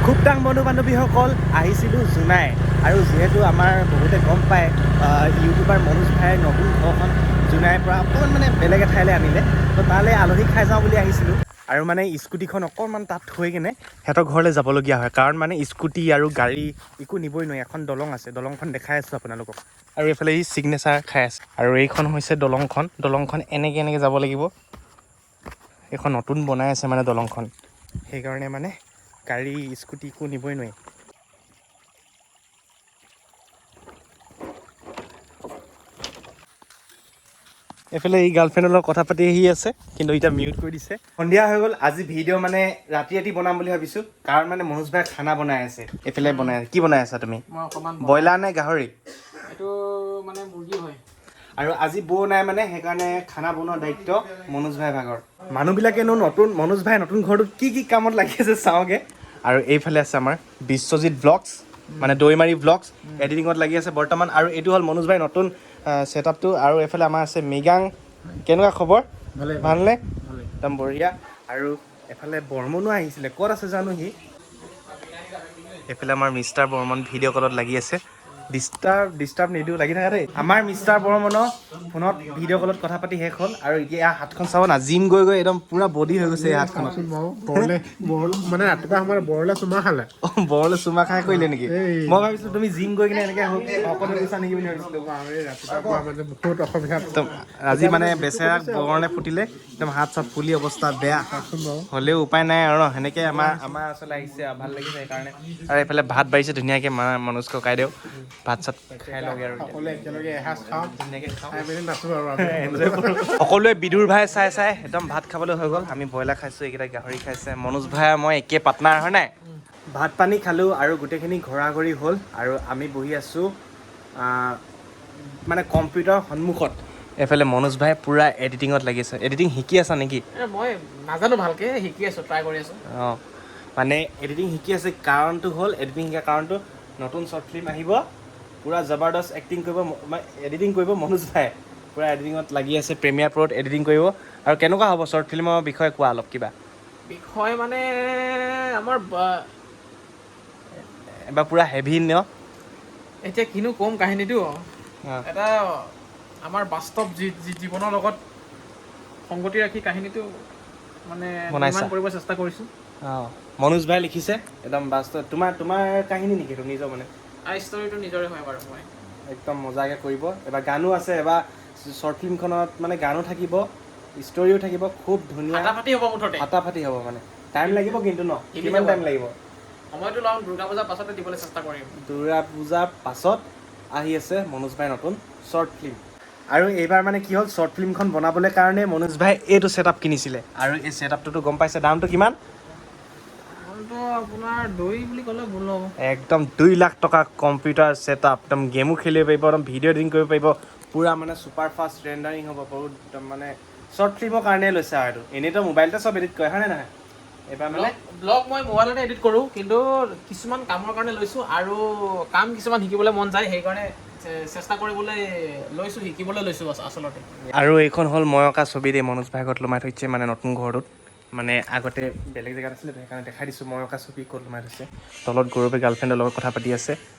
খুব ডাঙ বন্ধু বান্ধৱীসকল আহিছিলোঁ জোনাই আৰু যিহেতু আমাৰ বহুতে গম পায় ইউটিউবাৰ মনোজ ভাইৰ নতুন ঘৰখন জোনাইৰ পৰা অকণমান মানে বেলেগ এঠাইলৈ আনিলে তো তালৈ আলহী খাই যাওঁ বুলি আহিছিলোঁ আৰু মানে স্কুটিখন অকণমান তাত থৈ কিনে সিহঁতৰ ঘৰলৈ যাবলগীয়া হয় কাৰণ মানে স্কুটি আৰু গাড়ী একো নিবই নোৱাৰি এখন দলং আছে দলংখন দেখাই আছোঁ আপোনালোকক আৰু এইফালে ই ছিগনেচাৰ খাই আছে আৰু এইখন হৈছে দলংখন এনেকৈ যাব লাগিব এইখন নতুন বনাই আছে মানে দলংখন সেইকাৰণে মানে গাড়ী স্কুটি একো নিবই নোৱাৰি এইফালে এই গাৰ্লফ্ৰেণ্ডৰ লগত কথা পাতি আহি আছে কিন্তু এতিয়া মিউট কৰি দিছে সন্ধিয়া হৈ গ'ল আজি ভিডিঅ' মানে ৰাতি বনাম বুলি ভাবিছোঁ কাৰণ মানে মনোজ ভাই খানা বনাই আছে এইফালে বনাই আছে কি বনাই আছা তুমি ব্ৰইলাৰ নে গাহৰি এইটো মানে মুৰ্গী হয় আৰু আজি বৌ নাই মানে সেইকাৰণে খানা বনোৱাৰ দায়িত্ব মনোজ ভাই ভাগৰ মানুহবিলাকেনো মনোজ ভাই নতুন ঘৰটোত কি কামত লাগি আছে চাওঁগে আৰু এইফালে আছে আমাৰ বিশ্বজিৎ ভ্লগছ মানে দৈমাৰী ভ্লগছ এডিটিঙত লাগি আছে বৰ্তমান আৰু এইটো হ'ল মনোজ ভাই নতুন ছেটআপটো আৰু এইফালে আমাৰ আছে মৃগাং কেনেকুৱা খবৰ ভালনে একদম বঢ়িয়া আৰু এফালে বৰ্মনো আহিছিলে ক'ত আছে জানো সি এইফালে আমাৰ মিষ্টাৰ বৰ্মন ভিডিঅ' কলত লাগি আছে ডিষ্টাৰ্ব নিদিওঁ লাগি থাকা দেই আমাৰ মিষ্টাৰ বৰ্মনৰ ফোনত ভিডিঅ' কলত কথা পাতি শেষ হ'ল আৰু এতিয়া হাতখন চাব না জিম গৈ একদম পুৰা বডি হৈ গৈছে এই হাতখনত মানে ৰাতিপুৱা সময়ত বৰলে চুমা খালে বৰলে চুমা খাই কৰিলে নেকি মই ভাবিছিলোঁ তুমি জিম গৈ কিনে এনেকৈ অকলে গৈছা নেকি বুলি ভাবিছিলোঁ আজি মানে বেচেৰা বৰলে ফুটিলে একদম হাত চাত ফুলি অৱস্থা বেয়া হ'লেও উপায় নাই আৰু ন সেনেকৈ আমাৰ আচলতে আহিছে ভাল লাগিছে সেইকাৰণে আৰু এইফালে ভাত বাঢ়িছে ধুনীয়াকৈ মনোজ ককাই দেউ ভাত চাত খাই লগে আৰু সকলোৱে বিদুৰ ভাই চাই একদম ভাত খাবলৈ হৈ গ'ল আমি ব্ৰইলাৰ খাইছোঁ এইকেইটা গাহৰি খাইছে মনোজ ভাই মই একে পাৰ্টনাৰ হয় নাই ভাত পানী খালোঁ আৰু গোটেইখিনি ঘৰা ঘৰি হ'ল আৰু আমি বহি আছোঁ মানে কম্পিউটাৰ সন্মুখত এইফালে মনোজ ভাই পুৰা এডিটিঙত লাগিছে এডিটিং শিকি আছা নেকি মই নাজানো ভালকে শিকি আছোঁ ট্ৰাই কৰি আছোঁ অঁ মানে এডিটিং শিকি আছে কাৰণটো হ'ল এডিটিং শিকাৰ কাৰণটো নতুন শ্বৰ্ট ফিল্ম আহিব পুৰা জবৰদস্ত এডিটিং কৰিব মনোজ ভাই পুৰা এডিটিঙত লাগি আছে প্ৰিমিয়াৰ প্ৰ'ত এডিটিং কৰিব আৰু কেনেকুৱা হ'ব শ্বৰ্ট ফিল্মৰ বিষয়ে কোৱা অলপ কিবা বিষয় মানে আমাৰ এবাৰ পুৰা হেভি ন এতিয়া কিনো ক'ম কাহিনীটো এটা আমাৰ বাস্তৱ জীৱনৰ লগত সংগতি ৰাখি কাহিনীটো মানে নিৰ্মাণ কৰিব চেষ্টা কৰিছোঁ অঁ মনোজ ভাই লিখিছে একদম বাস্তৱ তোমাৰ কাহিনী নেকি এইটো নিজৰ মানে ষ্টৰিটো নিজৰে হয় বাৰু মই একদম মজাকৈ কৰিব এবাৰ গানো আছে এবাৰ শ্বৰ্ট ফিল্মখনত মানে গানো থাকিব ষ্টৰিও থাকিব খুব ধুনীয়া ফাটাফাটি হ'ব মানে টাইম লাগিব কিন্তু ন কিমান টাইম লাগিব সময়টো ল'ম দুৰ্গা পূজাৰ পাছতে দিবলৈ চেষ্টা কৰিম দুৰ্গা পূজাৰ পাছত আহি আছে মনোজ ভাই নতুন শ্বৰ্ট ফিল্ম আৰু এইবাৰ মানে কি হ'ল শ্বৰ্ট ফিল্মখন বনাবলৈ কাৰণে মনোজ ভাই এইটো ছেটআপ কিনিছিলে আৰু এই ছেটআপটোতো গম পাইছে দামটো কিমান আপোনাৰ 2 বুলি ক'লে ভুল হ'ব একদম 2 লাখ টকা কম্পিউটাৰ ছেটআপ একদম গেমো খেলিব পাৰিব একদম ভিডিঅ' এডিটিং কৰিব পাৰিব পুৰা মানে ছুপাৰ ফাষ্ট ৰেণ্ডাৰিং হ'ব বহুত একদম মানে শ্বৰ্ট ফিল্মৰ কাৰণে লৈছে আৰু এইটো এনেইতো মোবাইলতে চব এডিট কৰে হয় নে নহয় এইবাৰ মানে ব্লগ মই মোবাইলতে এডিট কৰোঁ কিন্তু কিছুমান কামৰ কাৰণে লৈছোঁ আৰু কাম কিছুমান শিকিবলৈ মন যায় সেইকাৰণে চেষ্টা কৰিবলৈ শিকিবলৈ লৈছোঁ আচলতে আৰু এইখন হ'ল মই অঁকা ছবি দেই মনোজ ভাই ঘৰত লোমাই থৈছে মানে নতুন ঘৰটোত মানে আগতে বেলেগ জেগাত আছিলে সেইকাৰণে দেখাই দিছোঁ মই অঁকা ছবি ক'ত লোমাই থৈছে তলত গৌৰৱে গাৰ্লফ্ৰেণ্ডৰ লগত কথা পাতি আছে